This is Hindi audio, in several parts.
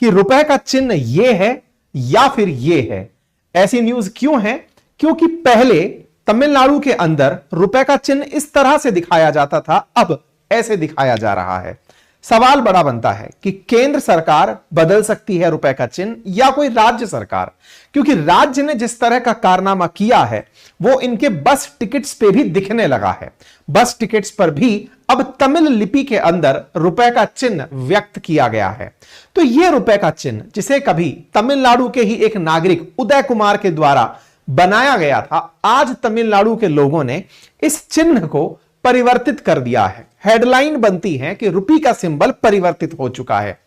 कि रुपए का चिन्ह ये है या फिर ये है। ऐसी न्यूज क्यों है? क्योंकि पहले तमिलनाडु के अंदर रुपए का चिन्ह इस तरह से दिखाया जाता था, अब ऐसे दिखाया जा रहा है। सवाल बड़ा बनता है कि केंद्र सरकार बदल सकती है रुपए का चिन्ह या कोई राज्य सरकार, क्योंकि राज्य ने जिस तरह का कारनामा किया है वो इनके बस टिकट्स पे भी दिखने लगा है। बस टिकट्स पर भी अब तमिल लिपि के अंदर रुपए का चिन्ह व्यक्त किया गया है। तो यह रुपए का चिन्ह, जिसे कभी तमिलनाडु के ही एक नागरिक उदय कुमार के द्वारा बनाया गया था, आज तमिलनाडु के लोगों ने इस चिन्ह को परिवर्तित कर दिया है। हेडलाइन बनती है कि रुपी का सिंबल परिवर्तित हो चुका है।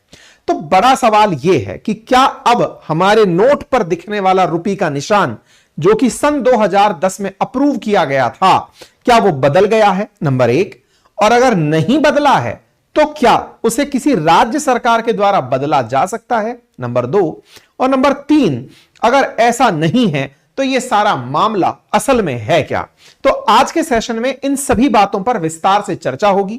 तो बड़ा सवाल यह है कि क्या अब हमारे नोट पर दिखने वाला रुपी का निशान, जो कि सन 2010 में अप्रूव किया गया था, क्या वो बदल गया है? नंबर 1। और अगर नहीं बदला है तो क्या उसे किसी राज्य सरकार के द्वारा बदला जा सकता है? नंबर 2। और नंबर 3, अगर ऐसा नहीं है तो यह सारा मामला असल में है क्या? तो आज के सेशन में इन सभी बातों पर विस्तार से चर्चा होगी।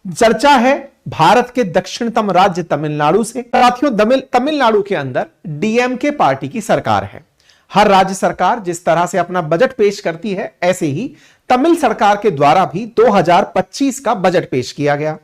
चर्चा है भारत के दक्षिणतम राज्य तमिलनाडु से। साथियों, तमिलनाडु के अंदर डीएमके पार्टी की सरकार है। हर राज्य सरकार जिस तरह से अपना बजट पेश करती है, ऐसे ही तमिल सरकार के द्वारा भी 2025 का बजट पेश किया गया।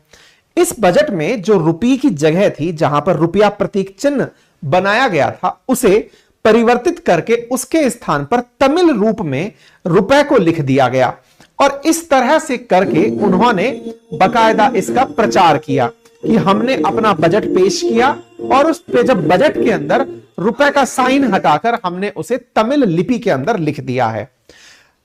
इस बजट में जो रुपये की जगह थी, जहां पर रुपया प्रतीक चिन्ह बनाया गया था, उसे परिवर्तित करके उसके स्थान पर तमिल रूप में रुपए को लिख दिया गया। और इस तरह से करके उन्होंने बकायदा इसका प्रचार किया कि हमने अपना बजट पेश किया और उस पे जब बजट के अंदर रुपए का साइन हटाकर हमने उसे तमिल लिपि के अंदर लिख दिया है।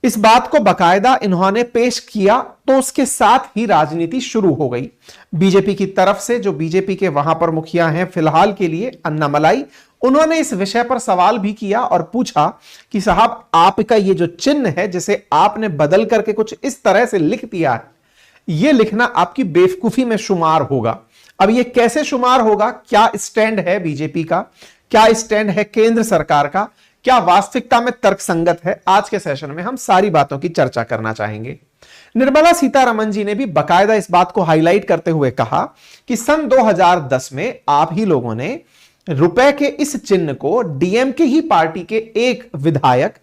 इस बात को बकायदा इन्होंने पेश किया तो उसके साथ ही राजनीति शुरू हो गई। बीजेपी की तरफ से, जो बीजेपी के वहां पर मुखिया हैं फिलहाल के लिए, अन्नामलाई, उन्होंने इस विषय पर सवाल भी किया और पूछा कि साहब, आपका ये जो चिन्ह है, जिसे आपने बदल करके कुछ इस तरह से लिख दिया है, यह लिखना आपकी बेवकूफी में शुमार होगा। अब यह कैसे शुमार होगा? क्या स्टैंड है बीजेपी का? क्या स्टैंड है केंद्र सरकार का? क्या वास्तविकता में तर्कसंगत है? आज के सेशन में हम सारी बातों की चर्चा करना चाहेंगे। निर्मला सीतारमण जी ने भी बकायदा इस बात को हाईलाइट करते हुए कहा कि सन 2010 में आप ही लोगों ने रुपए के इस चिन्ह को डीएमके ही पार्टी के एक विधायक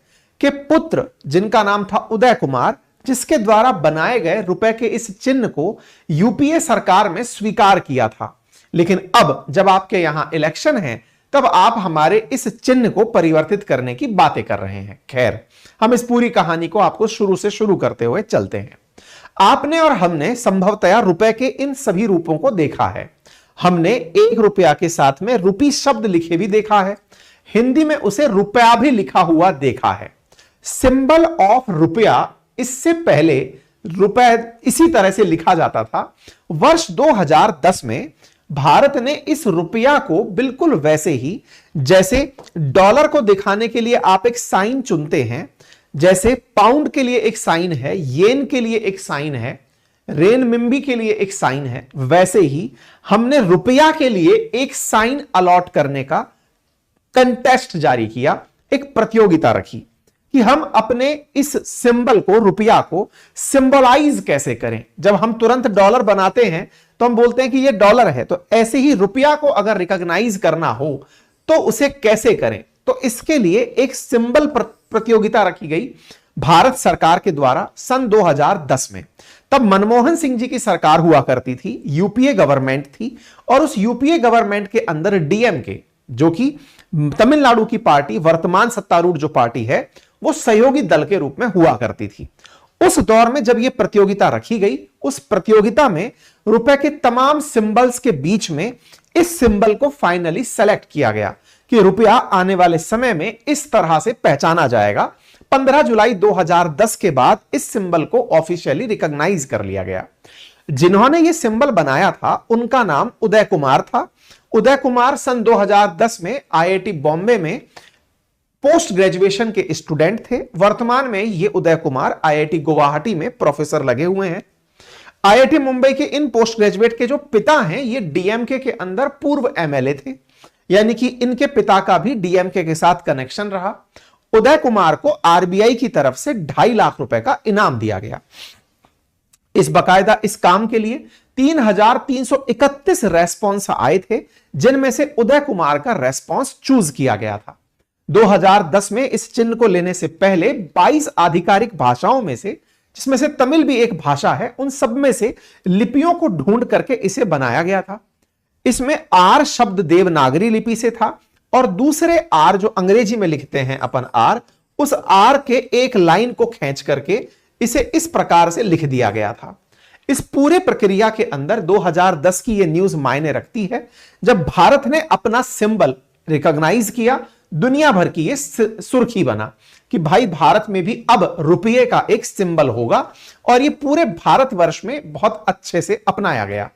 के पुत्र, जिनका नाम था उदय कुमार, जिसके द्वारा बनाए गए रुपए के इस चिन्ह को यूपीए सरकार में स्वीकार किया था। लेकिन अब जब आपके यहां इलेक्शन है, तब आप हमारे इस चिन्ह को परिवर्तित करने की बातें कर रहे हैं। खैर, हम इस पूरी कहानी को आपको शुरू से शुरू करते हुए चलते हैं। आपने और हमने संभवतया रुपए के इन सभी रूपों को देखा है। हमने 1 रुपया के साथ में रुपी शब्द लिखे भी देखा है। हिंदी में उसे रुपया भी लिखा हुआ देखा है। सिंबल ऑफ रुपया, इससे पहले रुपए इसी तरह से लिखा जाता था। वर्ष 2010 में भारत ने इस रुपया को बिल्कुल वैसे ही, जैसे डॉलर को दिखाने के लिए आप एक साइन चुनते हैं, जैसे पाउंड के लिए एक साइन है, येन के लिए एक साइन है, रेनमिंबी के लिए एक साइन है, वैसे ही हमने रुपया के लिए एक साइन अलॉट करने का कंटेस्ट जारी किया, एक प्रतियोगिता रखी कि हम अपने इस सिंबल को, रुपया को सिंबलाइज कैसे करें। जब हम तुरंत डॉलर बनाते हैं तो हम बोलते हैं कि ये डॉलर है, तो ऐसे ही रुपया को अगर रिकॉग्नाइज करना हो तो उसे कैसे करें। तो इसके लिए एक सिंबल प्रतियोगिता रखी गई भारत सरकार के द्वारा सन 2010 में। तब मनमोहन सिंह जी की सरकार हुआ करती थी, यूपीए गवर्नमेंट थी, और उस यूपीए गवर्नमेंट के अंदर डीएमके, जो कि तमिलनाडु की पार्टी, वर्तमान सत्तारूढ़ जो पार्टी है, वो सहयोगी दल के रूप में हुआ करती थी। उस दौर में जब यह प्रतियोगिता रखी गई, उस प्रतियोगिता में रुपए के तमाम सिंबल्स के बीच में इस सिंबल को फाइनली सेलेक्ट किया गया कि रुपया आने वाले समय में इस तरह से पहचाना जाएगा। 15 जुलाई 2010 के बाद इस सिंबल को ऑफिशियली रिकॉग्नाइज कर लिया गया। जिन्होंने यह सिंबल बनाया था उनका नाम उदय कुमार था। उदय कुमार सन 2010 में आईआईटी बॉम्बे में पोस्ट ग्रेजुएशन के स्टूडेंट थे। वर्तमान में ये उदय कुमार आईआईटी गुवाहाटी में प्रोफेसर लगे हुए हैं। आईआईटी मुंबई के इन पोस्ट ग्रेजुएट के जो पिता हैं, ये डीएमके के अंदर पूर्व एमएलए थे, यानी कि इनके पिता का भी डीएमके के साथ कनेक्शन रहा। उदय कुमार को आरबीआई की तरफ से 2.5 लाख रुपए का इनाम दिया गया। इस बकायदा इस काम के लिए 3,331 रेस्पॉन्स आए थे, जिनमें से उदय कुमार का रेस्पॉन्स चूज किया गया था। 2010 में इस चिन्ह को लेने से पहले 22 आधिकारिक भाषाओं में से, जिसमें से तमिल भी एक भाषा है, उन सब में से लिपियों को ढूंढ करके इसे बनाया गया था। इसमें आर शब्द देवनागरी लिपि से था और दूसरे आर जो अंग्रेजी में लिखते हैं अपन आर, उस आर के एक लाइन को खींच करके इसे इस प्रकार से लिख दिया गया था। इस पूरे प्रक्रिया के अंदर 2010 की यह न्यूज मायने रखती है, जब भारत ने अपना सिंबल रिकॉग्नाइज किया, दुनिया भर की यह सुर्खी बना कि भाई भारत में भी अब रुपये का एक सिंबल होगा, और यह पूरे भारतवर्ष में बहुत अच्छे से अपनाया गया।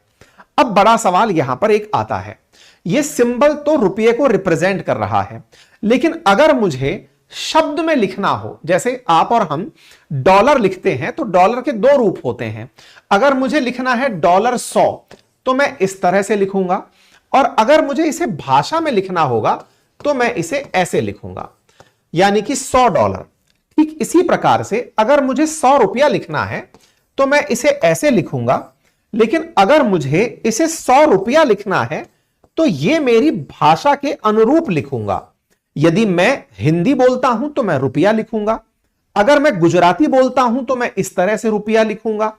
अब बड़ा सवाल यहां पर एक आता है, यह सिंबल तो रुपये को रिप्रेजेंट कर रहा है, लेकिन अगर मुझे शब्द में लिखना हो, जैसे आप और हम डॉलर लिखते हैं तो डॉलर के दो रूप होते हैं। अगर मुझे लिखना है $100 तो मैं इस तरह से लिखूंगा, और अगर मुझे इसे भाषा में लिखना होगा तो मैं इसे ऐसे लिखूंगा, यानी कि $100। ठीक इसी प्रकार से अगर मुझे 100 रुपया लिखना है तो मैं इसे ऐसे लिखूंगा, लेकिन अगर मुझे इसे 100 रुपया लिखना है तो यह मेरी भाषा के अनुरूप लिखूंगा। यदि मैं हिंदी बोलता हूं तो मैं रुपया लिखूंगा, अगर मैं गुजराती बोलता हूं तो मैं इस तरह से रुपया लिखूंगा,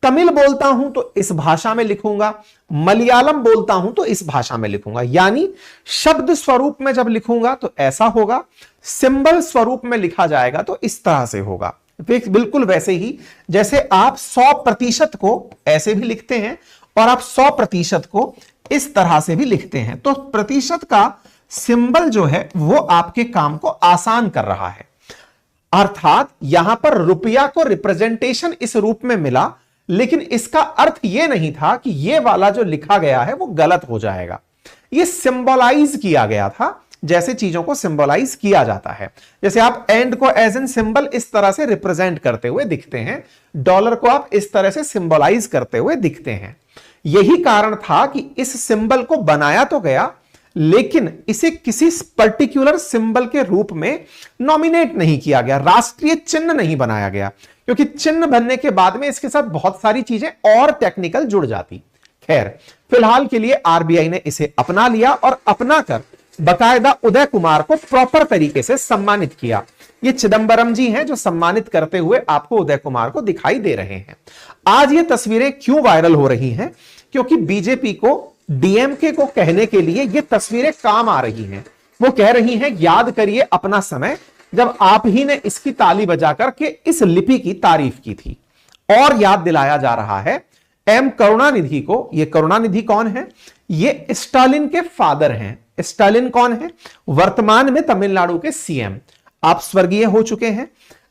तमिल बोलता हूं तो इस भाषा में लिखूंगा, मलयालम बोलता हूं तो इस भाषा में लिखूंगा। यानी शब्द स्वरूप में जब लिखूंगा तो ऐसा होगा, सिंबल स्वरूप में लिखा जाएगा तो इस तरह से होगा। बिल्कुल वैसे ही जैसे आप 100% को ऐसे भी लिखते हैं और आप 100% को इस तरह से भी लिखते हैं, तो प्रतिशत का सिंबल जो है वो आपके काम को आसान कर रहा है। अर्थात यहां पर रुपया को रिप्रेजेंटेशन इस रूप में मिला, लेकिन इसका अर्थ यह नहीं था कि यह वाला जो लिखा गया है वो गलत हो जाएगा। यह सिंबलाइज किया गया था, जैसे चीजों को सिंबलाइज किया जाता है। जैसे आप एंड को एज एन सिंबल इस तरह से रिप्रेजेंट करते हुए दिखते हैं, डॉलर को आप इस तरह से सिंबलाइज करते हुए दिखते हैं। यही कारण था कि इस सिंबल को बनाया तो गया, लेकिन इसे किसी पर्टिकुलर सिंबल के रूप में नॉमिनेट नहीं किया गया, राष्ट्रीय चिन्ह नहीं बनाया गया, क्योंकि चिन्ह बनने के बाद में इसके साथ बहुत सारी चीजें और टेक्निकल जुड़ जाती। खैर, फिलहाल के लिए आरबीआई ने इसे अपना लिया और अपना कर बकायदा उदय कुमार को प्रॉपर तरीके से सम्मानित किया। ये चिदंबरम जी हैं जो सम्मानित करते हुए आपको उदय कुमार को दिखाई दे रहे हैं। आज ये तस्वीरें क्यों वायरल हो रही हैं? क्योंकि बीजेपी को, डीएमके को कहने के लिए ये तस्वीरें काम आ रही हैं। वो कह रही हैं, याद करिए अपना समय जब आप ही ने इसकी ताली बजा करके इस लिपि की तारीफ की थी। और याद दिलाया जा रहा है एम करुणानिधि को। ये करुणानिधि कौन है? ये स्टालिन के फादर हैं। स्टालिन कौन है? वर्तमान में तमिलनाडु के सीएम, आप स्वर्गीय हो चुके हैं।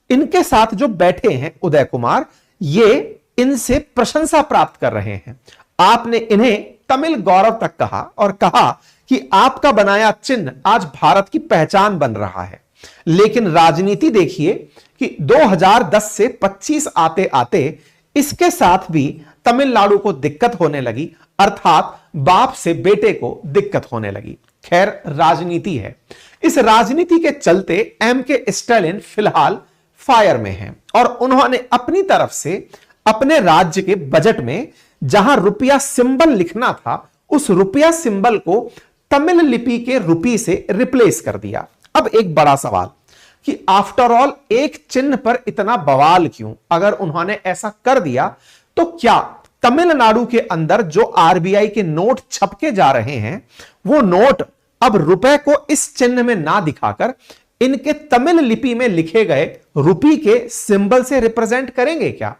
इनके साथ जो बैठे हैं उदय कुमार, ये इनसे प्रशंसा प्राप्त कर रहे हैं। आपने इन्हें तमिल गौरव तक कहा और कहा कि आपका बनाया चिन्ह आज भारत की पहचान बन रहा है। लेकिन राजनीति देखिए कि 2010 से 25 आते आते इसके साथ भी तमिलनाडु को दिक्कत होने लगी, अर्थात बाप से बेटे को दिक्कत होने लगी। खैर, राजनीति है। इस राजनीति के चलते एम के स्टालिन फिलहाल फायर में हैं और उन्होंने अपनी तरफ से अपने राज्य के बजट में जहां रुपया सिंबल लिखना था, उस रुपया सिंबल को तमिल लिपि के रुपी से रिप्लेस कर दिया। अब एक बड़ा सवाल कि आफ्टर ऑल एक चिन्ह पर इतना बवाल क्यों? अगर उन्होंने ऐसा कर दिया तो क्या तमिलनाडु के अंदर जो आरबीआई के नोट छपके जा रहे हैं, वो नोट अब रुपए को इस चिन्ह में ना दिखाकर इनके तमिल लिपि में लिखे गए रुपी के सिंबल से रिप्रेजेंट करेंगे क्या?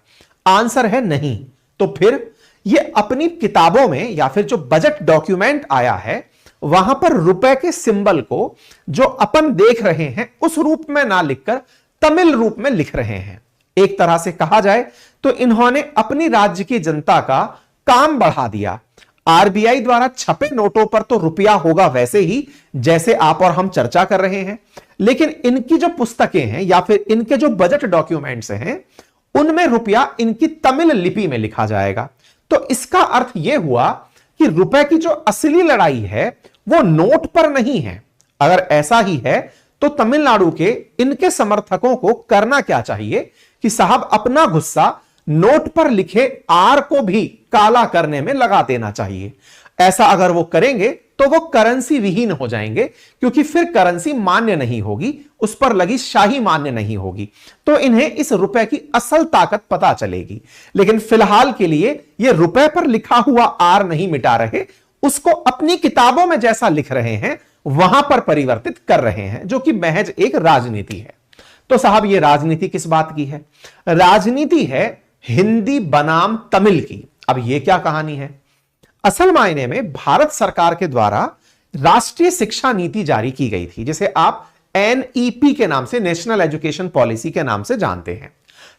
आंसर है नहीं। तो फिर ये अपनी किताबों में या फिर जो बजट डॉक्यूमेंट आया है वहां पर रुपए के सिंबल को जो अपन देख रहे हैं उस रूप में ना लिखकर तमिल रूप में लिख रहे हैं। एक तरह से कहा जाए तो इन्होंने अपनी राज्य की जनता का काम बढ़ा दिया। आरबीआई द्वारा छपे नोटों पर तो रुपया होगा वैसे ही जैसे आप और हम चर्चा कर रहे हैं, लेकिन इनकी जो पुस्तकें हैं या फिर इनके जो बजट डॉक्यूमेंट्स हैं उनमें रुपया इनकी तमिल लिपि में लिखा जाएगा। तो इसका अर्थ यह हुआ कि रुपए की जो असली लड़ाई है वो नोट पर नहीं है। अगर ऐसा ही है तो तमिलनाडु के इनके समर्थकों को करना क्या चाहिए कि साहब अपना गुस्सा नोट पर लिखे आर को भी काला करने में लगा देना चाहिए। ऐसा अगर वो करेंगे तो वो करेंसी विहीन हो जाएंगे, क्योंकि फिर करेंसी मान्य नहीं होगी, उस पर लगी शाही मान्य नहीं होगी, तो इन्हें इस रुपए की असल ताकत पता चलेगी। लेकिन फिलहाल के लिए ये रुपए पर लिखा हुआ आर नहीं मिटा रहे, उसको अपनी किताबों में जैसा लिख रहे हैं वहां पर परिवर्तित कर रहे हैं, जो कि महज एक राजनीति है। तो साहब ये राजनीति किस बात की है? राजनीति है हिंदी बनाम तमिल की। अब ये क्या कहानी है? असल मायने में भारत सरकार के द्वारा राष्ट्रीय शिक्षा नीति जारी की गई थी, जिसे आप एनईपी के नाम से, नेशनल एजुकेशन पॉलिसी के नाम से जानते हैं।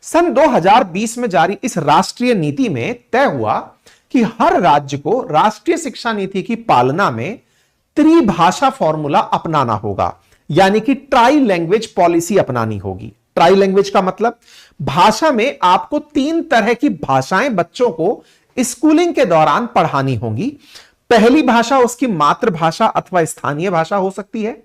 सन 2020 में जारी इस राष्ट्रीय नीति में तय हुआ कि हर राज्य को राष्ट्रीय शिक्षा नीति की पालना में त्रिभाषा फॉर्मूला अपनाना होगा, यानी कि ट्राई लैंग्वेज पॉलिसी अपनानी होगी। ट्राई लैंग्वेज का मतलब भाषा में आपको 3 तरह की भाषाएं बच्चों को स्कूलिंग के दौरान पढ़ानी होंगी। पहली भाषा उसकी मातृभाषा अथवा स्थानीय भाषा हो सकती है,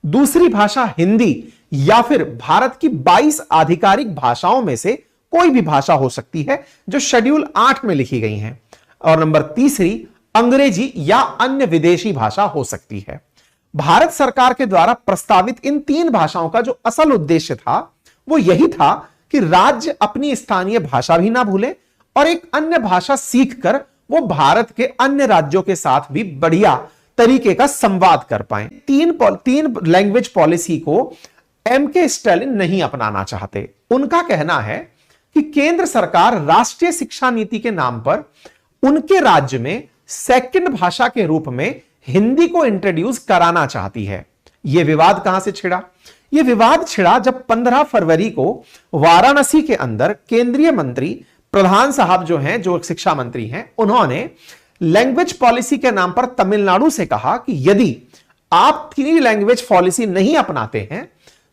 दूसरी भाषा हिंदी या फिर भारत की 22 आधिकारिक भाषाओं में से कोई भी भाषा हो सकती है जो शेड्यूल 8 में लिखी गई हैं, और नंबर तीसरी अंग्रेजी या अन्य विदेशी भाषा हो सकती है। भारत सरकार के द्वारा प्रस्तावित इन 3 भाषाओं का जो असल उद्देश्य था वो यही था कि राज्य अपनी स्थानीय भाषा भी ना भूले और एक अन्य भाषा सीखकर वो भारत के अन्य राज्यों के साथ भी बढ़िया तरीके का संवाद कर पाए। तीन लैंग्वेज पॉलिसी को एमके स्टालिन नहीं अपनाना चाहते। उनका कहना है कि केंद्र सरकार राष्ट्रीय शिक्षा नीति के नाम पर उनके राज्य में सेकंड भाषा के रूप में हिंदी को इंट्रोड्यूस कराना चाहती है। यह विवाद कहां से छिड़ा? यह विवाद छिड़ा जब 15 फरवरी को वाराणसी के अंदर केंद्रीय मंत्री प्रधान साहब जो हैं, जो शिक्षा मंत्री हैं, उन्होंने लैंग्वेज पॉलिसी के नाम पर तमिलनाडु से कहा कि यदि आप 3 लैंग्वेज पॉलिसी नहीं अपनाते हैं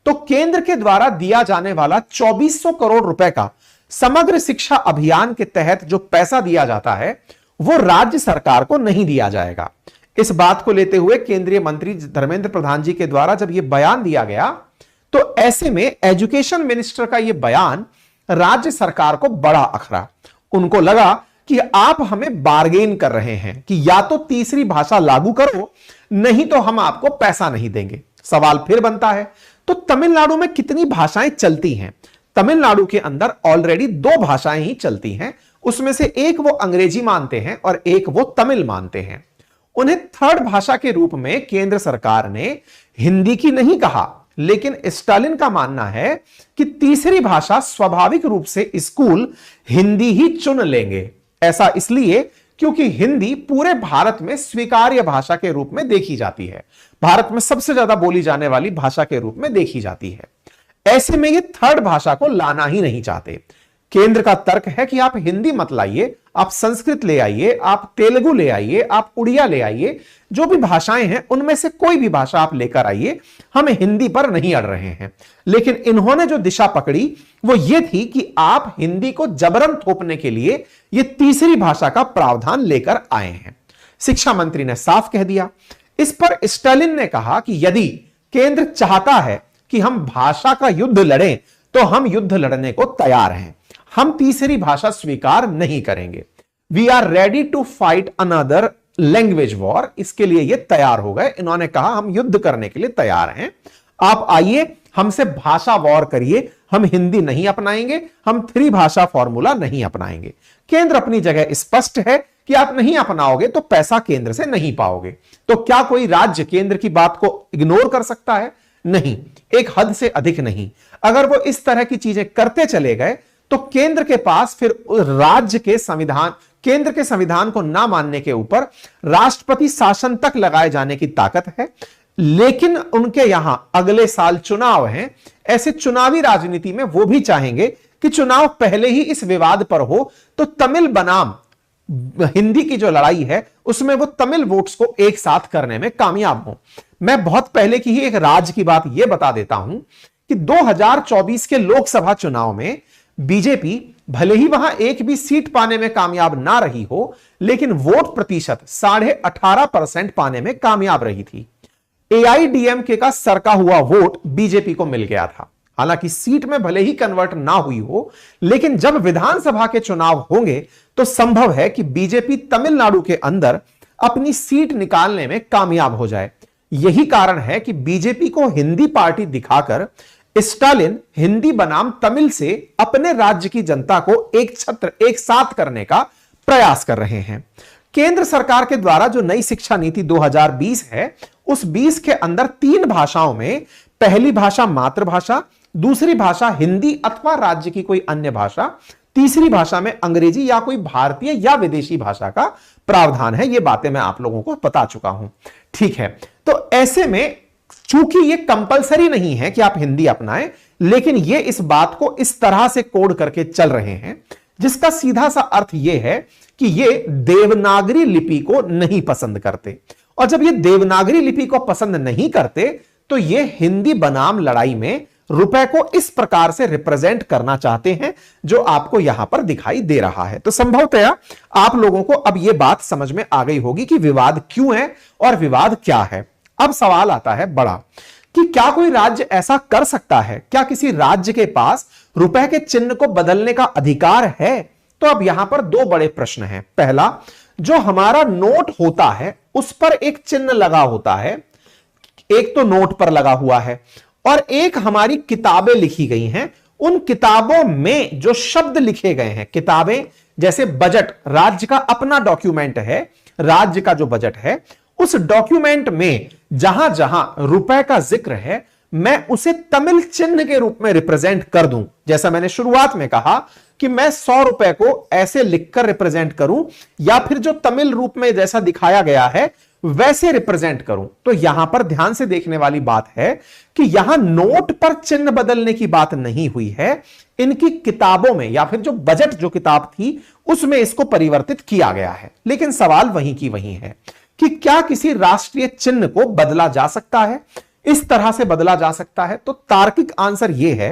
तो केंद्र के द्वारा दिया जाने वाला 2400 करोड़ रुपए का समग्र शिक्षा अभियान के तहत जो पैसा दिया जाता है वो राज्य सरकार को नहीं दिया जाएगा। इस बात को लेते हुए केंद्रीय मंत्री धर्मेंद्र प्रधान जी के द्वारा जब यह बयान दिया गया तो ऐसे में एजुकेशन मिनिस्टर का यह बयान राज्य सरकार को बड़ा अखरा। उनको लगा कि आप हमें बार्गेन कर रहे हैं कि या तो तीसरी भाषा लागू करो, नहीं तो हम आपको पैसा नहीं देंगे। सवाल फिर बनता है, तो तमिलनाडु में कितनी भाषाएं चलती हैं? तमिलनाडु के अंदर ऑलरेडी 2 भाषाएं ही चलती हैं, उसमें से एक वो अंग्रेजी मानते हैं और एक वो तमिल मानते हैं। उन्हें थर्ड भाषा के रूप में केंद्र सरकार ने हिंदी की नहीं कहा, लेकिन स्टालिन का मानना है कि तीसरी भाषा स्वाभाविक रूप से स्कूल हिंदी ही चुन लेंगे। ऐसा इसलिए क्योंकि हिंदी पूरे भारत में स्वीकार्य भाषा के रूप में देखी जाती है, भारत में सबसे ज्यादा बोली जाने वाली भाषा के रूप में देखी जाती है। ऐसे में ये थर्ड भाषा को लाना ही नहीं चाहते। केंद्र का तर्क है कि आप हिंदी मत लाइए, आप संस्कृत ले आइए, आप तेलुगु ले आइए, आप उड़िया ले आइए, जो भी भाषाएं हैं उनमें से कोई भी भाषा आप लेकर आइए, हम हिंदी पर नहीं अड़ रहे हैं। लेकिन इन्होंने जो दिशा पकड़ी वो ये थी कि आप हिंदी को जबरन थोपने के लिए ये तीसरी भाषा का प्रावधान लेकर आए हैं। शिक्षा मंत्री ने साफ कह दिया। इस पर स्टालिन ने कहा कि यदि केंद्र चाहता है कि हम भाषा का युद्ध लड़ें तो हम युद्ध लड़ने को तैयार हैं, हम तीसरी भाषा स्वीकार नहीं करेंगे। We are ready to fight another language war. इसके लिए ये तैयार हो गए। इन्होंने कहा हम युद्ध करने के लिए तैयार हैं, आप आइए हमसे भाषा वॉर करिए, हम हिंदी नहीं अपनाएंगे, हम 3 भाषा फॉर्मूला नहीं अपनाएंगे। केंद्र अपनी जगह स्पष्ट है कि आप नहीं अपनाओगे तो पैसा केंद्र से नहीं पाओगे। तो क्या कोई राज्य केंद्र की बात को इग्नोर कर सकता है? नहीं, एक हद से अधिक नहीं। अगर वो इस तरह की चीजें करते चले गए तो केंद्र के पास फिर राज्य के संविधान, केंद्र के संविधान को ना मानने के ऊपर राष्ट्रपति शासन तक लगाए जाने की ताकत है। लेकिन उनके यहां अगले साल चुनाव हैं, ऐसे चुनावी राजनीति में वो भी चाहेंगे कि चुनाव पहले ही इस विवाद पर हो तो तमिल बनाम हिंदी की जो लड़ाई है उसमें वो तमिल वोट्स को एक साथ करने में कामयाब हो। मैं बहुत पहले की ही एक राज्य की बात यह बता देता हूं कि 2024 के लोकसभा चुनाव में बीजेपी भले ही वहां एक भी सीट पाने में कामयाब ना रही हो, लेकिन वोट प्रतिशत 18.5% पाने में कामयाब रही थी। एआईडीएमके का सरका हुआ वोट बीजेपी को मिल गया था। हालांकि सीट में भले ही कन्वर्ट ना हुई हो, लेकिन जब विधानसभा के चुनाव होंगे तो संभव है कि बीजेपी तमिलनाडु के अंदर अपनी सीट निकालने में कामयाब हो जाए। यही कारण है कि बीजेपी को हिंदी पार्टी दिखाकर स्टालिन हिंदी बनाम तमिल से अपने राज्य की जनता को एक साथ करने का प्रयास कर रहे हैं। केंद्र सरकार के द्वारा जो नई शिक्षा नीति 2020 है, उस 20 के अंदर 3 भाषाओं में पहली भाषा मातृभाषा, दूसरी भाषा हिंदी अथवा राज्य की कोई अन्य भाषा, तीसरी भाषा में अंग्रेजी या कोई भारतीय या विदेशी भाषा का प्रावधान है। ये बातें मैं आप लोगों को बता चुका हूं, ठीक है। तो ऐसे में चूंकि ये कंपलसरी नहीं है कि आप हिंदी अपनाएं, लेकिन ये इस बात को इस तरह से कोड करके चल रहे हैं जिसका सीधा सा अर्थ यह है कि ये देवनागरी लिपि को नहीं पसंद करते, और जब ये देवनागरी लिपि को पसंद नहीं करते तो ये हिंदी बनाम लड़ाई में रुपए को इस प्रकार से रिप्रेजेंट करना चाहते हैं जो आपको यहां पर दिखाई दे रहा है। तो संभवतया आप लोगों को अब यह बात समझ में आ गई होगी कि विवाद क्यों है और विवाद क्या है। अब सवाल आता है बड़ा कि क्या कोई राज्य ऐसा कर सकता है? क्या किसी राज्य के पास रुपए के चिन्ह को बदलने का अधिकार है? तो अब यहां पर 2 बड़े प्रश्न हैं। पहला, जो हमारा नोट होता है उस पर एक चिन्ह लगा होता है, एक तो नोट पर लगा हुआ है और एक हमारी किताबें लिखी गई हैं। उन किताबों में जो शब्द लिखे गए हैं, किताबें जैसे बजट, राज्य का अपना डॉक्यूमेंट है, राज्य का जो बजट है, उस डॉक्यूमेंट में जहां जहां रुपए का जिक्र है मैं उसे तमिल चिन्ह के रूप में रिप्रेजेंट कर दूं। जैसा मैंने शुरुआत में कहा कि मैं 100 रुपए को ऐसे लिखकर रिप्रेजेंट करूं या फिर जो तमिल रूप में जैसा दिखाया गया है वैसे रिप्रेजेंट करूं। तो यहां पर ध्यान से देखने वाली बात है कि यहां नोट पर चिन्ह बदलने की बात नहीं हुई है, इनकी किताबों में या फिर जो बजट जो किताब थी उसमें इसको परिवर्तित किया गया है। लेकिन सवाल वहीं की वहीं है कि क्या किसी राष्ट्रीय चिन्ह को बदला जा सकता है, इस तरह से बदला जा सकता है? तो तार्किक आंसर यह है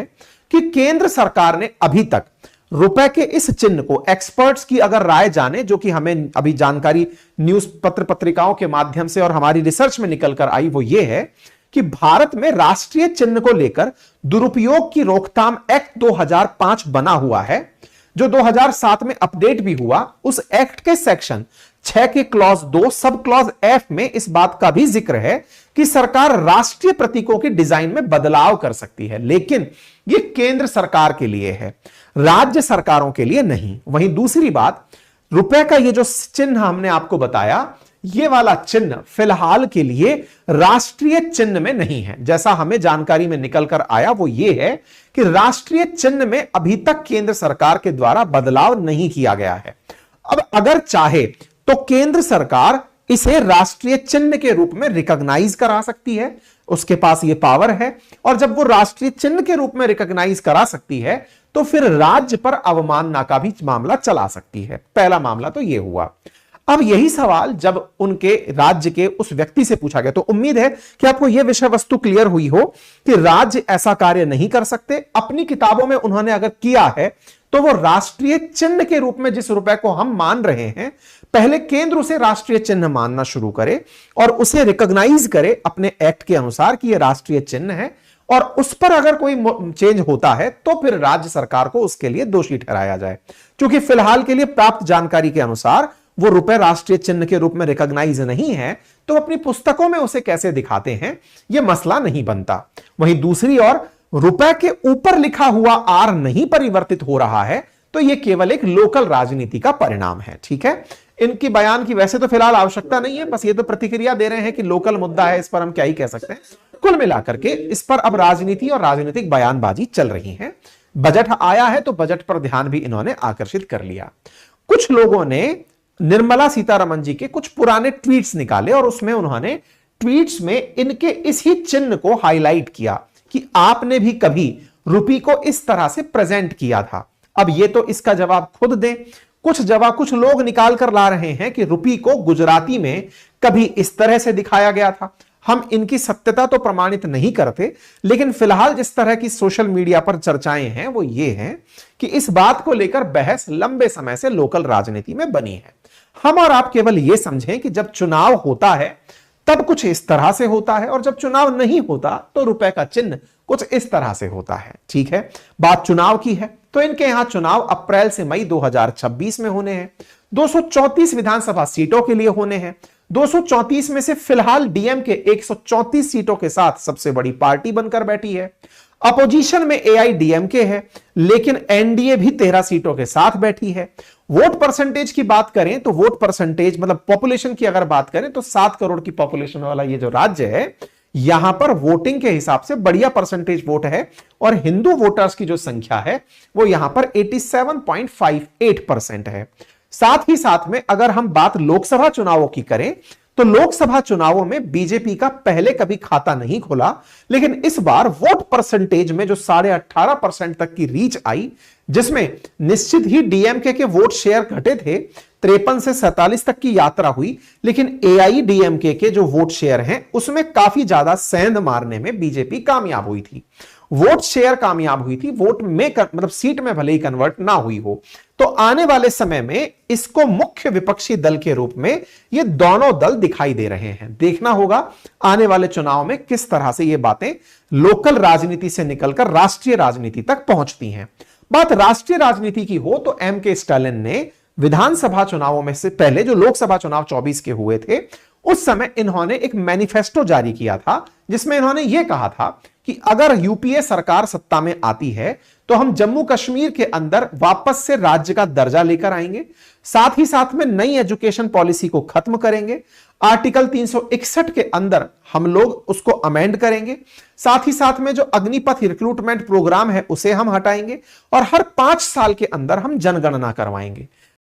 कि केंद्र सरकार ने अभी तक रुपए के इस चिन्ह को, एक्सपर्ट्स की अगर राय जाने, जो कि हमें अभी जानकारी न्यूज पत्र पत्रिकाओं के माध्यम से और हमारी रिसर्च में निकल कर आई, वो ये है कि भारत में राष्ट्रीय चिन्ह को लेकर दुरुपयोग की रोकथाम एक्ट 2005 बना हुआ है, जो 2007 में अपडेट भी हुआ। उस एक्ट के सेक्शन 6 के क्लॉज 2 सब क्लॉज एफ में इस बात का भी जिक्र है कि सरकार राष्ट्रीय प्रतीकों की डिजाइन में बदलाव कर सकती है, लेकिन यह केंद्र सरकार के लिए है, राज्य सरकारों के लिए नहीं। वहीं दूसरी बात, रुपए का ये जो चिन्ह हमने आपको बताया, ये वाला चिन्ह फिलहाल के लिए राष्ट्रीय चिन्ह में नहीं है। जैसा हमें जानकारी में निकल कर आया वो ये है कि राष्ट्रीय चिन्ह में अभी तक केंद्र सरकार के द्वारा बदलाव नहीं किया गया है। अब अगर चाहे तो केंद्र सरकार इसे राष्ट्रीय चिन्ह के रूप में रिकॉग्नाइज करा सकती है, उसके पास यह पावर है, और जब वो राष्ट्रीय चिन्ह के रूप में रिकॉग्नाइज करा सकती है तो फिर राज्य पर अवमानना का भी मामला चला सकती है। पहला मामला तो यह हुआ। अब यही सवाल जब उनके राज्य के उस व्यक्ति से पूछा गया, तो उम्मीद है कि आपको यह विषय वस्तु क्लियर हुई हो कि राज्य ऐसा कार्य नहीं कर सकते। अपनी किताबों में उन्होंने अगर किया है तो वो राष्ट्रीय चिन्ह के रूप में जिस रुपए को हम मान रहे हैं, पहले केंद्र उसे राष्ट्रीय चिन्ह मानना शुरू करे और उसे रिकॉग्नाइज करे अपने एक्ट के अनुसार कि यह राष्ट्रीय चिन्ह है, और उस पर अगर कोई चेंज होता है तो फिर राज्य सरकार को उसके लिए दोषी ठहराया जाए। क्योंकि फिलहाल के लिए प्राप्त जानकारी के अनुसार वो रुपए राष्ट्रीय चिन्ह के रूप में रिकॉग्नाइज नहीं है, तो अपनी पुस्तकों में उसे कैसे दिखाते हैं, यह मसला नहीं बनता। वहीं दूसरी ओर रुपए के ऊपर लिखा हुआ आर नहीं परिवर्तित हो रहा है, तो यह केवल एक लोकल राजनीति का परिणाम है। ठीक है, इनकी बयान की वैसे तो फिलहाल आवश्यकता नहीं है, बस ये तो प्रतिक्रिया दे रहे हैं कि लोकल मुद्दा है, इस पर हम क्या ही कह सकते हैं। कुल मिलाकर के इस पर अब राजनीति और राजनीतिक बयानबाजी चल रही है। बजट आया है तो बजट पर ध्यान भी इन्होंने आकर्षित कर लिया। कुछ लोगों ने निर्मला सीतारमण जी के कुछ पुराने ट्वीट्स निकाले और उसमें उन्होंने ट्वीट्स में इनके इस ही चिन्ह को हाईलाइट किया कि आपने भी कभी रुपी को इस तरह से प्रेजेंट किया था। अब ये तो इसका जवाब खुद दें। कुछ लोग निकाल कर ला रहे हैं कि रुपी को गुजराती में कभी इस तरह से दिखाया गया था। हम इनकी सत्यता तो प्रमाणित नहीं करते, लेकिन फिलहाल जिस तरह की सोशल मीडिया पर चर्चाएं हैं वो ये हैं कि इस बात को लेकर बहस लंबे समय से लोकल राजनीति में बनी है। हम और आप केवल यह समझें कि जब चुनाव होता है तब कुछ इस तरह से होता है, और जब चुनाव नहीं होता तो रुपए का चिन्ह कुछ इस तरह से होता है। ठीक है, बात चुनाव की है तो इनके यहां चुनाव अप्रैल से मई 2026 में होने हैं। 234 विधानसभा सीटों के लिए होने हैं। 234 में से फिलहाल डीएमके 134 सीटों के साथ सबसे बड़ी पार्टी बनकर बैठी है। अपोजिशन में एआईडीएमके है, लेकिन एनडीए भी 13 सीटों के साथ बैठी है। वोट परसेंटेज की बात करें तो वोट परसेंटेज मतलब पॉपुलेशन की अगर बात करें तो 7 करोड़ की पॉपुलेशन वाला ये जो राज्य है, यहां पर वोटिंग के हिसाब से बढ़िया परसेंटेज वोट है और हिंदू वोटर्स की जो संख्या है वो यहां पर 87.58% है। साथ ही साथ में अगर हम बात लोकसभा चुनावों की करें तो लोकसभा चुनावों में बीजेपी का पहले कभी खाता नहीं खुला, लेकिन इस बार वोट परसेंटेज में जो 18.5% तक की रीच आई, जिसमें निश्चित ही डीएमके के वोट शेयर घटे थे, 53 से 47 तक की यात्रा हुई, लेकिन एआईडीएमके के जो वोट शेयर हैं उसमें काफी ज्यादा सेंध मारने में बीजेपी कामयाब हुई थी। वोट शेयर कामयाब हुई थी, वोट में मतलब सीट में भले ही कन्वर्ट ना हुई हो। तो आने वाले समय में इसको मुख्य विपक्षी दल के रूप में ये दोनों दल दिखाई दे रहे हैं। देखना होगा आने वाले चुनाव में किस तरह से ये बातें लोकल राजनीति से निकलकर राष्ट्रीय राजनीति तक पहुंचती हैं। बात राष्ट्रीय राजनीति की हो तो एम के स्टालिन ने विधानसभा चुनावों में से पहले जो लोकसभा चुनाव 24 के हुए थे, उस समय इन्होंने एक मैनिफेस्टो जारी किया था जिसमें इन्होंने यह कहा था कि अगर यूपीए सरकार सत्ता में आती है तो हम जम्मू कश्मीर के अंदर वापस से राज्य का दर्जा लेकर आएंगे, साथ ही साथ में नई एजुकेशन पॉलिसी को खत्म करेंगे, आर्टिकल 361 के अंदर हम लोग उसको अमेंड करेंगे, साथ ही साथ में जो अग्निपथ रिक्रूटमेंट प्रोग्राम है उसे हम हटाएंगे और हर 5 साल के अंदर हम जनगणना करवाएंगे।